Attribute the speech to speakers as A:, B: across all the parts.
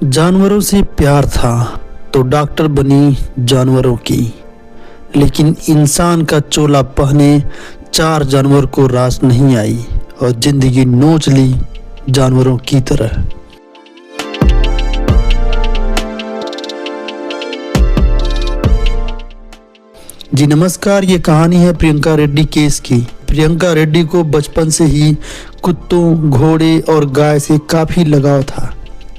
A: जानवरों से प्यार था तो डॉक्टर बनी जानवरों की, लेकिन इंसान का चोला पहने 4 जानवर को रास नहीं आई और जिंदगी नोच ली जानवरों की तरह। जी नमस्कार, ये कहानी है प्रियंका रेड्डी केस की। प्रियंका रेड्डी को बचपन से ही कुत्तों, घोड़े और गाय से काफ़ी लगाव था,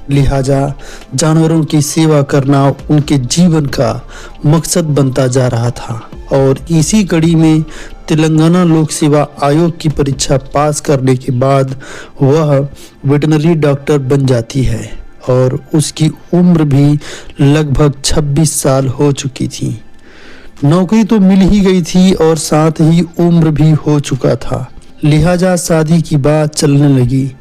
A: लिहाजा जानवरों की सेवा करना उनके जीवन का मकसद बनता जा रहा था। और इसी कड़ी में तेलंगाना लोक सेवा आयोग की परीक्षा पास करने के बाद वह वेटनरी डॉक्टर बन जाती है और उसकी उम्र भी लगभग 26 साल हो चुकी थी। नौकरी तो मिल ही गई थी और साथ ही उम्र भी हो चुका था, लिहाजा शादी की बात चलने लगी।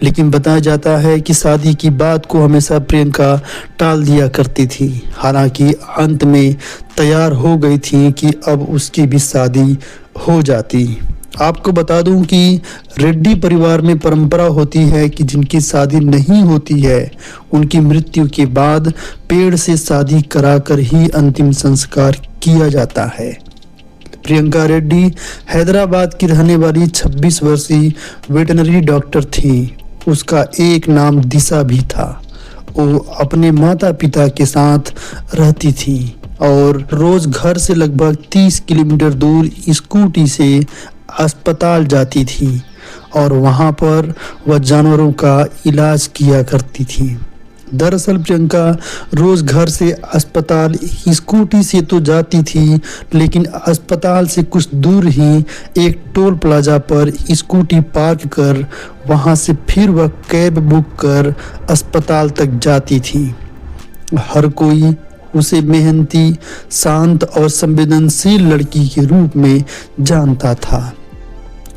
A: लेकिन बताया जाता है कि शादी की बात को हमेशा प्रियंका टाल दिया करती थी। हालांकि अंत में तैयार हो गई थी कि अब उसकी भी शादी हो जाती। आपको बता दूं कि रेड्डी परिवार में परंपरा होती है कि जिनकी शादी नहीं होती है उनकी मृत्यु के बाद पेड़ से शादी कराकर ही अंतिम संस्कार किया जाता है। प्रियंका रेड्डी हैदराबाद की रहने वाली 26 वर्षीय वेटनरी डॉक्टर थी। उसका एक नाम दिशा भी था। वो अपने माता पिता के साथ रहती थी और रोज घर से लगभग 30 किलोमीटर दूर स्कूटी से अस्पताल जाती थी और वहां पर वह जानवरों का इलाज किया करती थी। दरअसल प्रियंका रोज घर से अस्पताल स्कूटी से तो जाती थी, लेकिन अस्पताल से कुछ दूर ही एक टोल प्लाजा पर स्कूटी पार्क कर वहां से फिर वह कैब बुक कर अस्पताल तक जाती थी। हर कोई उसे मेहनती, शांत और संवेदनशील लड़की के रूप में जानता था।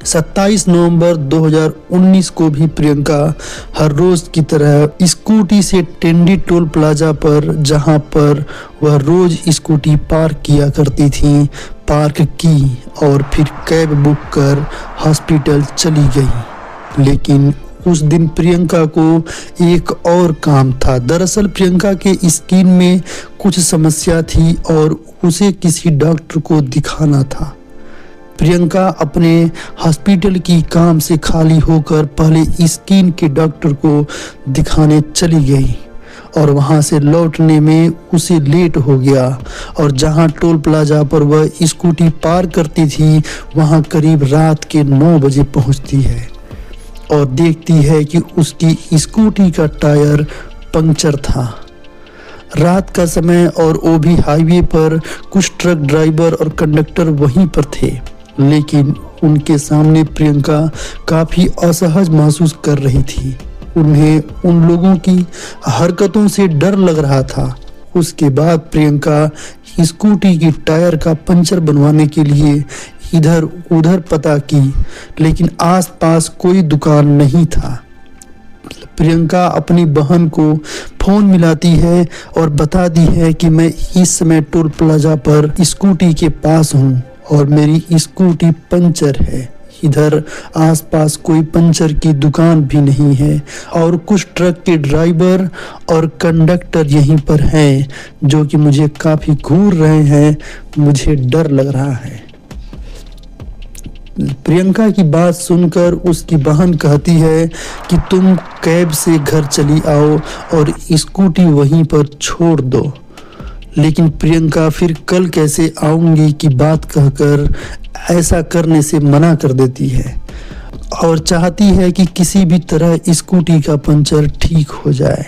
A: 27 नवंबर 2019 को भी प्रियंका हर रोज की तरह स्कूटी से टेंडी टोल प्लाजा पर, जहां पर वह रोज स्कूटी पार्क किया करती थी, पार्क की और फिर कैब बुक कर हॉस्पिटल चली गई। लेकिन उस दिन प्रियंका को एक और काम था। दरअसल प्रियंका के स्किन में कुछ समस्या थी और उसे किसी डॉक्टर को दिखाना था। प्रियंका अपने हॉस्पिटल की काम से खाली होकर पहले स्किन के डॉक्टर को दिखाने चली गई और वहां से लौटने में उसे लेट हो गया और जहां टोल प्लाजा पर वह स्कूटी पार्क करती थी वहां करीब रात के 9 बजे पहुंचती है और देखती है कि उसकी स्कूटी का टायर पंक्चर था। रात का समय और वो भी हाईवे पर। कुछ ट्रक ड्राइवर और कंडक्टर वहीं पर थे, लेकिन उनके सामने प्रियंका काफी असहज महसूस कर रही थी। उन्हें उन लोगों की हरकतों से डर लग रहा था। उसके बाद प्रियंका स्कूटी की टायर का पंचर बनवाने के लिए इधर उधर पता की, लेकिन आसपास कोई दुकान नहीं था। प्रियंका अपनी बहन को फोन मिलाती है और बताती है कि मैं इस समय टोल प्लाजा पर स्कूटी के पास हूँ और मेरी स्कूटी पंचर है। इधर आसपास कोई पंचर की दुकान भी नहीं है और कुछ ट्रक के ड्राइवर और कंडक्टर यहीं पर हैं जो कि मुझे काफी घूर रहे हैं। मुझे डर लग रहा है। प्रियंका की बात सुनकर उसकी बहन कहती है कि तुम कैब से घर चली आओ और स्कूटी वहीं पर छोड़ दो। लेकिन प्रियंका फिर कल कैसे आऊंगी की बात कहकर ऐसा करने से मना कर देती है और चाहती है कि किसी भी तरह स्कूटी का पंचर ठीक हो जाए।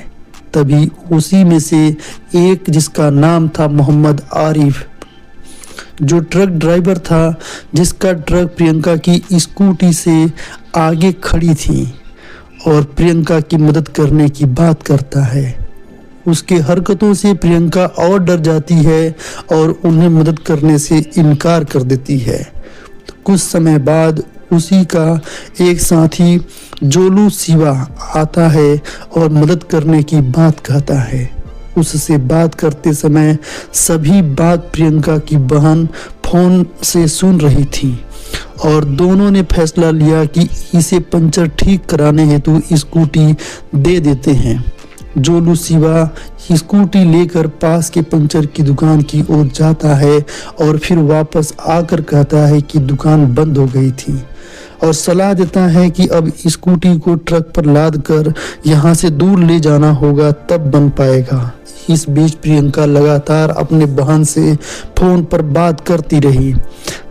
A: तभी उसी में से एक, जिसका नाम था मोहम्मद आरिफ, जो ट्रक ड्राइवर था, जिसका ट्रक प्रियंका की स्कूटी से आगे खड़ी थी और प्रियंका की मदद करने की बात करता है। उसके हरकतों से प्रियंका और डर जाती है और उन्हें मदद करने से इनकार कर देती है। तो कुछ समय बाद उसी का एक साथी जोलू शिवा आता है और मदद करने की बात कहता है। उससे बात करते समय सभी बात प्रियंका की बहन फोन से सुन रही थी और दोनों ने फैसला लिया कि इसे पंचर ठीक कराने हेतु स्कूटी दे देते हैं। जोलू शिवा स्कूटी लेकर पास के पंचर की दुकान की ओर जाता है और फिर वापस आकर कहता है कि दुकान बंद हो गई थी और सलाह देता है कि अब स्कूटी को ट्रक पर लाद कर यहाँ से दूर ले जाना होगा, तब बन पाएगा। इस बीच प्रियंका लगातार अपने बहन से फोन पर बात करती रही।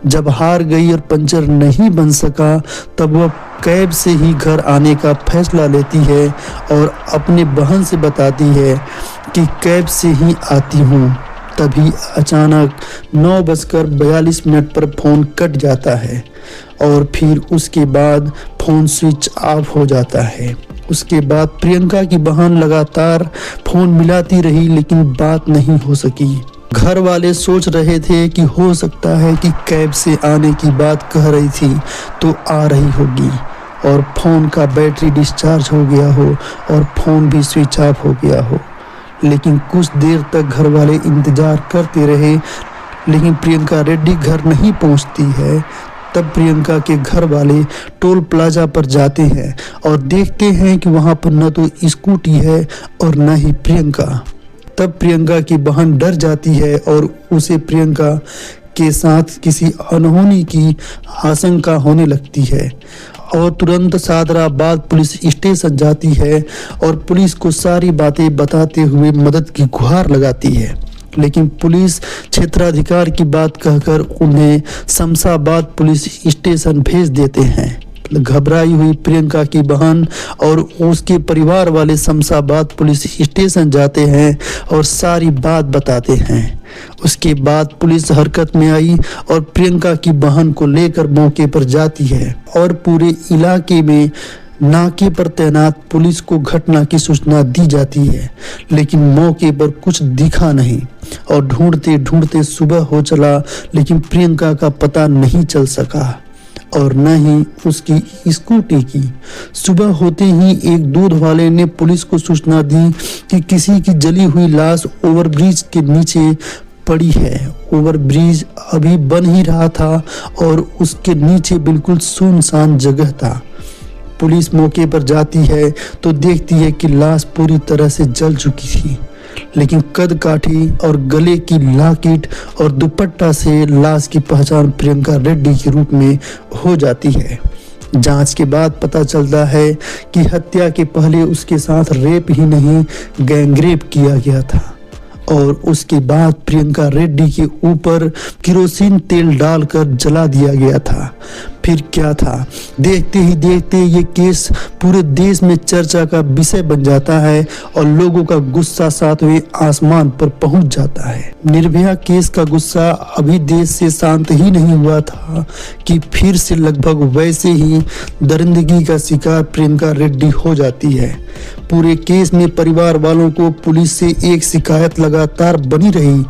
A: जब हार गई और पंचर नहीं बन सका तब वह कैब से ही घर आने का फैसला लेती है और अपने बहन से बताती है कि कैब से ही आती हूँ। तभी अचानक 9:42 पर फोन कट जाता है और फिर उसके बाद फोन स्विच ऑफ हो जाता है। उसके बाद प्रियंका की बहन लगातार फोन मिलाती रही लेकिन बात नहीं हो सकी। घर वाले सोच रहे थे कि हो सकता है कि कैब से आने की बात कह रही थी तो आ रही होगी और फोन का बैटरी डिस्चार्ज हो गया हो और फोन भी स्विच ऑफ हो गया हो। लेकिन कुछ देर तक घर वाले इंतजार करते रहे लेकिन प्रियंका रेड्डी घर नहीं पहुंचती है। तब प्रियंका के घर वाले टोल प्लाजा पर जाते हैं और देखते हैं कि वहां पर न तो स्कूटी है और न ही प्रियंका। तब प्रियंका की बहन डर जाती है और उसे प्रियंका के साथ किसी अनहोनी की आशंका होने लगती है और तुरंत सादराबाद पुलिस स्टेशन जाती है और पुलिस को सारी बातें बताते हुए मदद की गुहार लगाती है। लेकिन पुलिस क्षेत्राधिकार की बात कहकर उन्हें शमशाबाद पुलिस स्टेशन भेज देते हैं। घबराई हुई प्रियंका की बहन और उसके परिवार वाले शमशाबाद पुलिस स्टेशन जाते हैं और सारी बात बताते हैं। उसके बाद पुलिस हरकत में आई और प्रियंका की बहन को लेकर मौके पर जाती है और पूरे इलाके में नाके पर तैनात पुलिस को घटना की सूचना दी जाती है। लेकिन मौके पर कुछ दिखा नहीं और ढूंढते ढूंढते सुबह हो चला लेकिन प्रियंका का पता नहीं चल सका और न ही उसकी स्कूटी की। सुबह होते ही एक दूध वाले ने पुलिस को सूचना दी कि किसी की जली हुई लाश ओवरब्रिज के नीचे पड़ी है। ओवरब्रिज अभी बन ही रहा था और उसके नीचे बिल्कुल सुनसान जगह था। पुलिस मौके पर जाती है तो देखती है कि लाश पूरी तरह से जल चुकी थी लेकिन कद काठी और गले की लॉकेट और दुपट्टा से लाश की पहचान प्रियंका रेड्डी के रूप में हो जाती है। जांच के बाद पता चलता है कि हत्या के पहले उसके साथ रेप ही नहीं गैंगरेप किया गया था और उसके बाद प्रियंका रेड्डी के ऊपर केरोसिन तेल डालकर जला दिया गया था। फिर क्या था, देखते ही देखते ये केस पूरे देश में चर्चा का विषय बन जाता है और लोगों का गुस्सा 7वें आसमान पर पहुंच जाता है। निर्भया केस का गुस्सा अभी देश से शांत ही नहीं हुआ था कि फिर से लगभग वैसे ही दरिंदगी का शिकार प्रियंका रेड्डी हो जाती है। पूरे केस में परिवार वालों को पुलिस से एक शिकायत लगातार बनी रही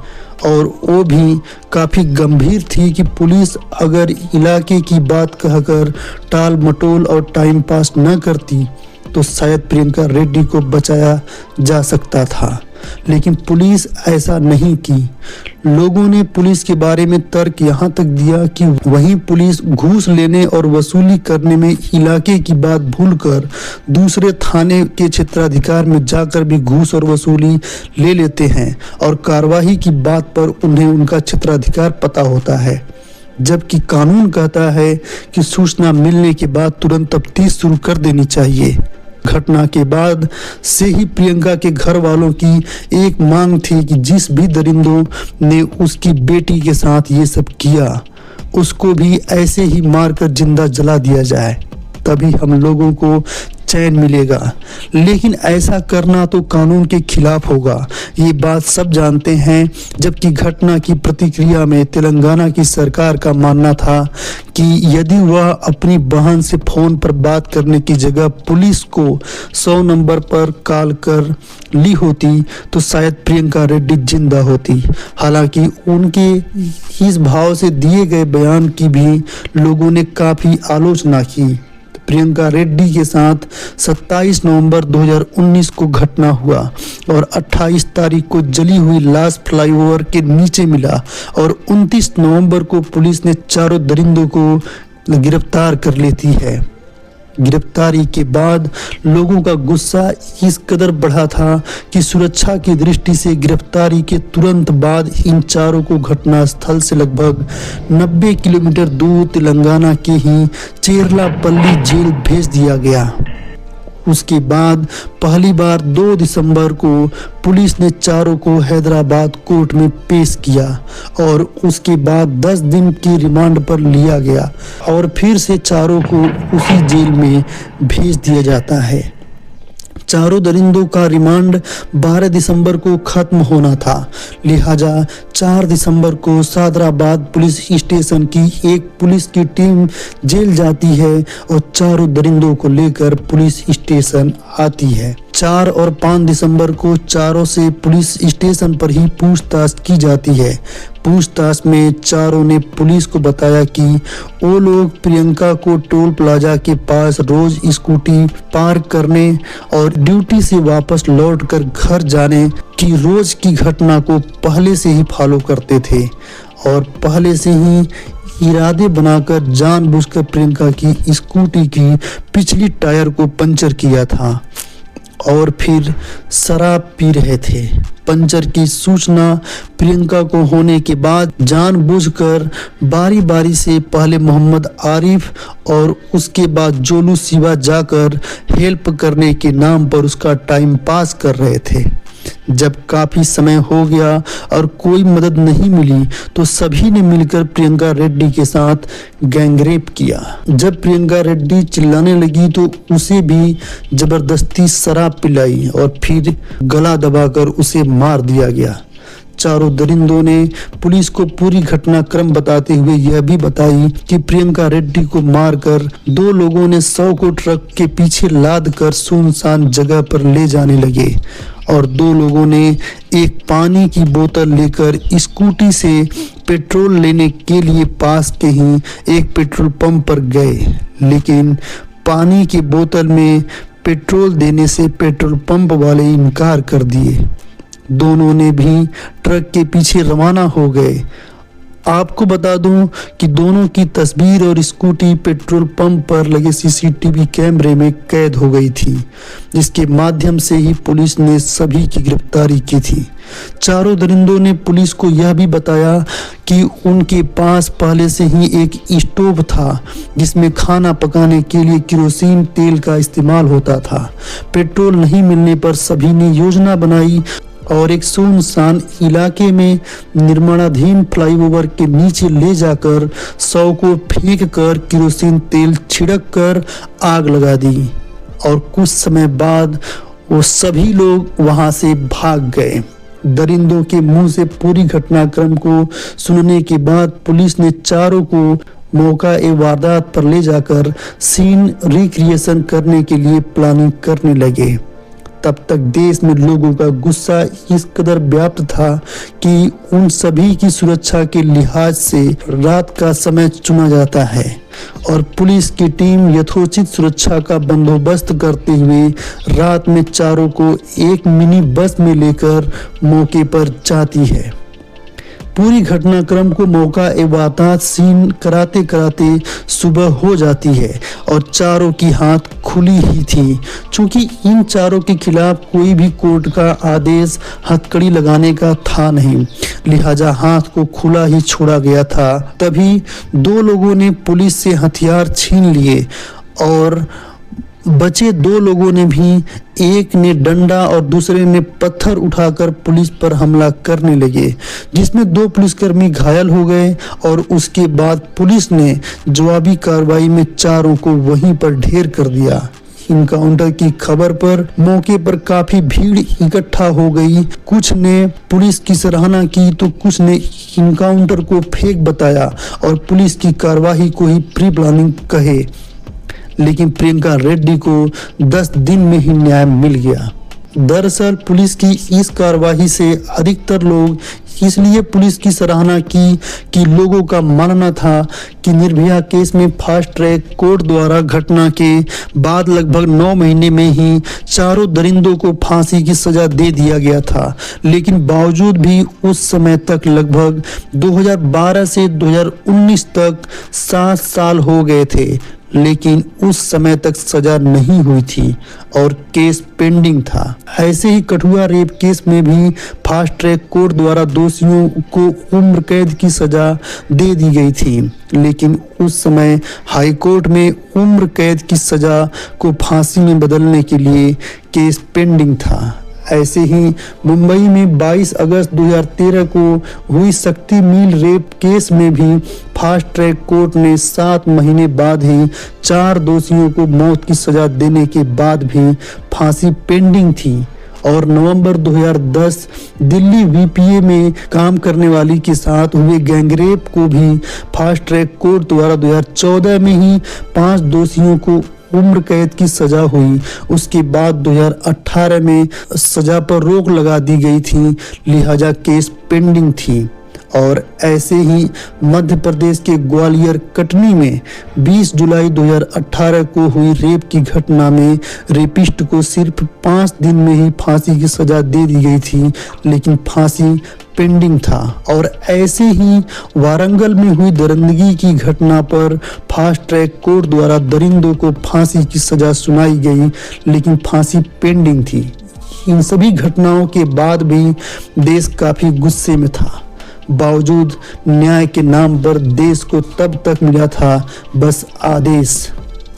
A: और वो भी काफ़ी गंभीर थी कि पुलिस अगर इलाके की बात कहकर टाल मटोल और टाइम पास न करती तो शायद प्रियंका रेड्डी को बचाया जा सकता था। लेकिन पुलिस ऐसा नहीं की। लोगों ने पुलिस के बारे में तर्क यहाँ तक दिया कि वहीं पुलिस घूस लेने और वसूली करने में इलाके की बात भूलकर दूसरे थाने के क्षेत्राधिकार में जाकर भी घूस और वसूली ले लेते हैं और कार्यवाही की बात पर उन्हें उनका क्षेत्राधिकार पता होता है, जबकि कानून कहता है कि सूचना मिलने के बाद तुरंत तफ्तीश शुरू कर देनी चाहिए। घटना के बाद से ही प्रियंका के घर वालों की एक मांग थी कि जिस भी दरिंदों ने उसकी बेटी के साथ ये सब किया उसको भी ऐसे ही मारकर जिंदा जला दिया जाए, तभी हम लोगों को चैन मिलेगा। लेकिन ऐसा करना तो कानून के खिलाफ होगा, ये बात सब जानते हैं। जबकि घटना की प्रतिक्रिया में तेलंगाना की सरकार का मानना था कि यदि वह अपनी बहन से फोन पर बात करने की जगह पुलिस को 100 नंबर पर कॉल कर ली होती तो शायद प्रियंका रेड्डी जिंदा होती। हालांकि उनके इस भाव से दिए गए बयान की भी लोगों ने काफ़ी आलोचना की। प्रियंका रेड्डी के साथ 27 नवंबर 2019 को घटना हुआ और 28 तारीख को जली हुई लाश फ्लाईओवर के नीचे मिला और 29 नवंबर को पुलिस ने चारों दरिंदों को गिरफ्तार कर लेती है। गिरफ्तारी के बाद लोगों का गुस्सा इस कदर बढ़ा था कि सुरक्षा की दृष्टि से गिरफ्तारी के तुरंत बाद इन चारों को घटनास्थल से लगभग 90 किलोमीटर दूर तेलंगाना के ही चेरलापल्ली जेल भेज दिया गया। उसके बाद पहली बार 2 दिसंबर को पुलिस ने चारों को हैदराबाद कोर्ट में पेश किया और उसके बाद 10 दिन की रिमांड पर लिया गया और फिर से चारों को उसी जेल में भेज दिया जाता है। चारों दरिंदों का रिमांड 12 दिसंबर को खत्म होना था, लिहाजा 4 दिसंबर को सादराबाद पुलिस स्टेशन की एक पुलिस की टीम जेल जाती है और चारों दरिंदों को लेकर पुलिस स्टेशन आती है। 4 और 5 दिसंबर को चारों से पुलिस स्टेशन पर ही पूछताछ की जाती है। पूछताछ में चारों ने पुलिस को बताया कि वो लोग प्रियंका को टोल प्लाजा के पास रोज स्कूटी पार्क करने और ड्यूटी से वापस लौटकर घर जाने की रोज की घटना को पहले से ही फॉलो करते थे और पहले से ही इरादे बनाकर जानबूझकर प्रियंका की स्कूटी की पिछली टायर को पंचर किया था और फिर शराब पी रहे थे। पंचर की सूचना प्रियंका को होने के बाद जानबूझकर बारी बारी से पहले मोहम्मद आरिफ और उसके बाद जोलू शिवा जाकर हेल्प करने के नाम पर उसका टाइम पास कर रहे थे। जब काफी समय हो गया और कोई मदद नहीं मिली तो सभी ने मिलकर प्रियंका रेड्डी के साथ गैंगरेप किया। जब प्रियंका रेड्डी चिल्लाने लगी तो उसे भी जबरदस्ती शराब पिलाई और फिर गला दबाकर उसे मार दिया गया। चारों दरिंदों ने पुलिस को पूरी घटनाक्रम बताते हुए यह भी बताई कि प्रियंका रेड्डी को मारकर 2 लोगों ने 100 को ट्रक के पीछे लाद कर सुनसान जगह पर ले जाने लगे और 2 लोगों ने एक पानी की बोतल लेकर स्कूटी से पेट्रोल लेने के लिए पास के ही एक पेट्रोल पंप पर गए, लेकिन पानी की बोतल में पेट्रोल देने से पेट्रोल पंप वाले इनकार कर दिए। दोनों ने भी ट्रक के पीछे रवाना हो गए। आपको बता दूं कि दोनों की तस्वीर और स्कूटी पेट्रोल पंप पर लगे सीसीटीवी कैमरे में कैद हो गई थी, जिसके माध्यम से ही पुलिस ने सभी की गिरफ्तारी की थी। चारों दरिंदों ने पुलिस को यह भी बताया कि उनके पास पहले से ही एक स्टोव था जिसमें खाना पकाने के लिए केरोसिन तेल का इस्तेमाल होता था। पेट्रोल नहीं मिलने पर सभी ने योजना बनाई और एक सुनसान इलाके में निर्माणाधीन फ्लाईओवर के नीचे ले जाकर 100 को फेंक कर केरोसिन तेल छिड़क कर आग लगा दी और कुछ समय बाद वो सभी लोग वहां से भाग गए। दरिंदों के मुंह से पूरी घटनाक्रम को सुनने के बाद पुलिस ने चारों को मौका ए वारदात पर ले जाकर सीन रिक्रिएशन करने के लिए प्लानिंग करने लगे। तब तक देश में लोगों का गुस्सा इस कदर व्याप्त था कि उन सभी की सुरक्षा के लिहाज से रात का समय चुना जाता है और पुलिस की टीम यथोचित सुरक्षा का बंदोबस्त करते हुए रात में चारों को एक मिनी बस में लेकर मौके पर जाती है। पूरी घटनाक्रम को मौका ए वारदात सीन कराते कराते सुबह हो जाती है और चारों की हाथ खुली ही थी। चूंकि इन चारों के खिलाफ कोई भी कोर्ट का आदेश हथकड़ी लगाने का था नहीं, लिहाजा हाथ को खुला ही छोड़ा गया था। तभी 2 लोगों ने पुलिस से हथियार छीन लिए और बचे 2 लोगों ने भी, एक ने डंडा और दूसरे ने पत्थर उठाकर पुलिस पर हमला करने लगे, जिसमें 2 पुलिसकर्मी घायल हो गए और उसके बाद पुलिस ने जवाबी कार्रवाई में चारों को वहीं पर ढेर कर दिया। इनकाउंटर की खबर पर मौके पर काफी भीड़ इकट्ठा हो गई। कुछ ने पुलिस की सराहना की तो कुछ ने इनकाउंटर को फेक बताया और पुलिस की कार्रवाई को ही प्री प्लानिंग कहे, लेकिन प्रियंका रेड्डी को 10 दिन में ही न्याय मिल गया। दरअसल पुलिस की इस कार्रवाई से अधिकतर लोग इसलिए पुलिस की सराहना की कि लोगों का मानना था कि निर्भया केस में फास्ट ट्रैक कोर्ट द्वारा घटना के बाद लगभग 9 महीने में ही चारों दरिंदों को फांसी की सजा दे दिया गया था। लेकिन बावजूद भी उस समय तक लगभग 2012 से 2019 तक 7 साल हो गए थे, लेकिन उस समय तक सजा नहीं हुई थी और केस पेंडिंग था। ऐसे ही कठुआ रेप केस में भी फास्ट ट्रैक कोर्ट द्वारा दोषियों को उम्र कैद की सजा दे दी गई थी, लेकिन उस समय हाई कोर्ट में उम्र कैद की सजा को फांसी में बदलने के लिए केस पेंडिंग था। ऐसे ही मुंबई में 22 अगस्त 2013 को हुई शक्ति मिल रेप केस में भी फास्ट ट्रैक कोर्ट ने 7 महीने बाद ही 4 दोषियों को मौत की सजा देने के बाद भी फांसी पेंडिंग थी। और नवंबर 2010 दिल्ली वीपीए में काम करने वाली के साथ हुए गैंगरेप को भी फास्ट ट्रैक कोर्ट द्वारा 2014 में ही 5 दोषियों को उम्र कैद की सजा हुई। उसके बाद 2018 में सजा पर रोक लगा दी गई थी, लिहाजा केस पेंडिंग थी। और ऐसे ही मध्य प्रदेश के ग्वालियर कटनी में 20 जुलाई 2018 को हुई रेप की घटना में रेपिस्ट को सिर्फ 5 दिन में ही फांसी की सजा दे दी गई थी, लेकिन फांसी पेंडिंग था। और ऐसे ही वारंगल में हुई दरिंदगी की घटना पर फास्ट ट्रैक कोर्ट द्वारा दरिंदों को फांसी की सजा सुनाई गई, लेकिन फांसी पेंडिंग थी। इन सभी घटनाओं के बाद भी देश काफी गुस्से में था। बावजूद न्याय के नाम पर देश को तब तक मिला था बस आदेश,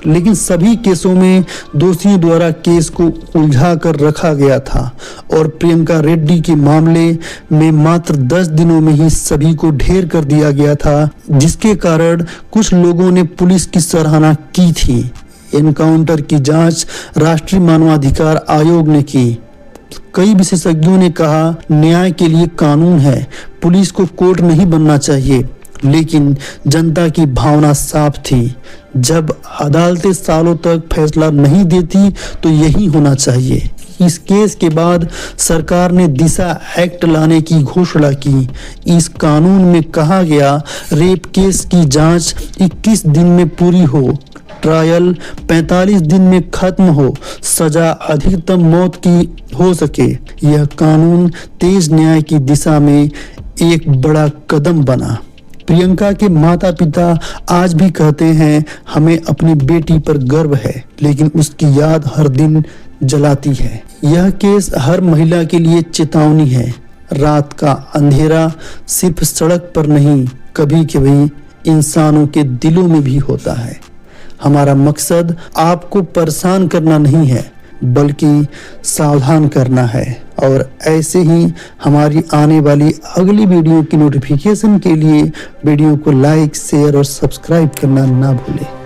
A: लेकिन सभी केसों में दोषियों द्वारा केस को उलझा कर रखा गया था। और प्रियंका रेड्डी के मामले में मात्र 10 दिनों में ही सभी को ढेर कर दिया गया था, जिसके कारण कुछ लोगों ने पुलिस की सराहना की थी। एनकाउंटर की जांच राष्ट्रीय मानवाधिकार आयोग ने की। कई विशेषज्ञों ने कहा न्याय के लिए कानून है, पुलिस को कोर्ट नहीं बनना चाहिए, लेकिन जनता की भावना साफ थी। जब अदालतें सालों तक फैसला नहीं देती तो यही होना चाहिए। इस केस के बाद सरकार ने दिशा एक्ट लाने की घोषणा की। इस कानून में कहा गया रेप केस की जांच 21 दिन में पूरी हो, ट्रायल 45 दिन में खत्म हो, सजा अधिकतम मौत की हो सके। यह कानून तेज न्याय की दिशा में एक बड़ा कदम बना। प्रियंका के माता पिता आज भी कहते हैं हमें अपनी बेटी पर गर्व है, लेकिन उसकी याद हर दिन जलाती है। यह केस हर महिला के लिए चेतावनी है। रात का अंधेरा सिर्फ सड़क पर नहीं, कभी कभी इंसानों के दिलों में भी होता है। हमारा मकसद आपको परेशान करना नहीं है, बल्कि सावधान करना है। और ऐसे ही हमारी आने वाली अगली वीडियो की नोटिफिकेशन के लिए वीडियो को लाइक, शेयर और सब्सक्राइब करना ना भूलें।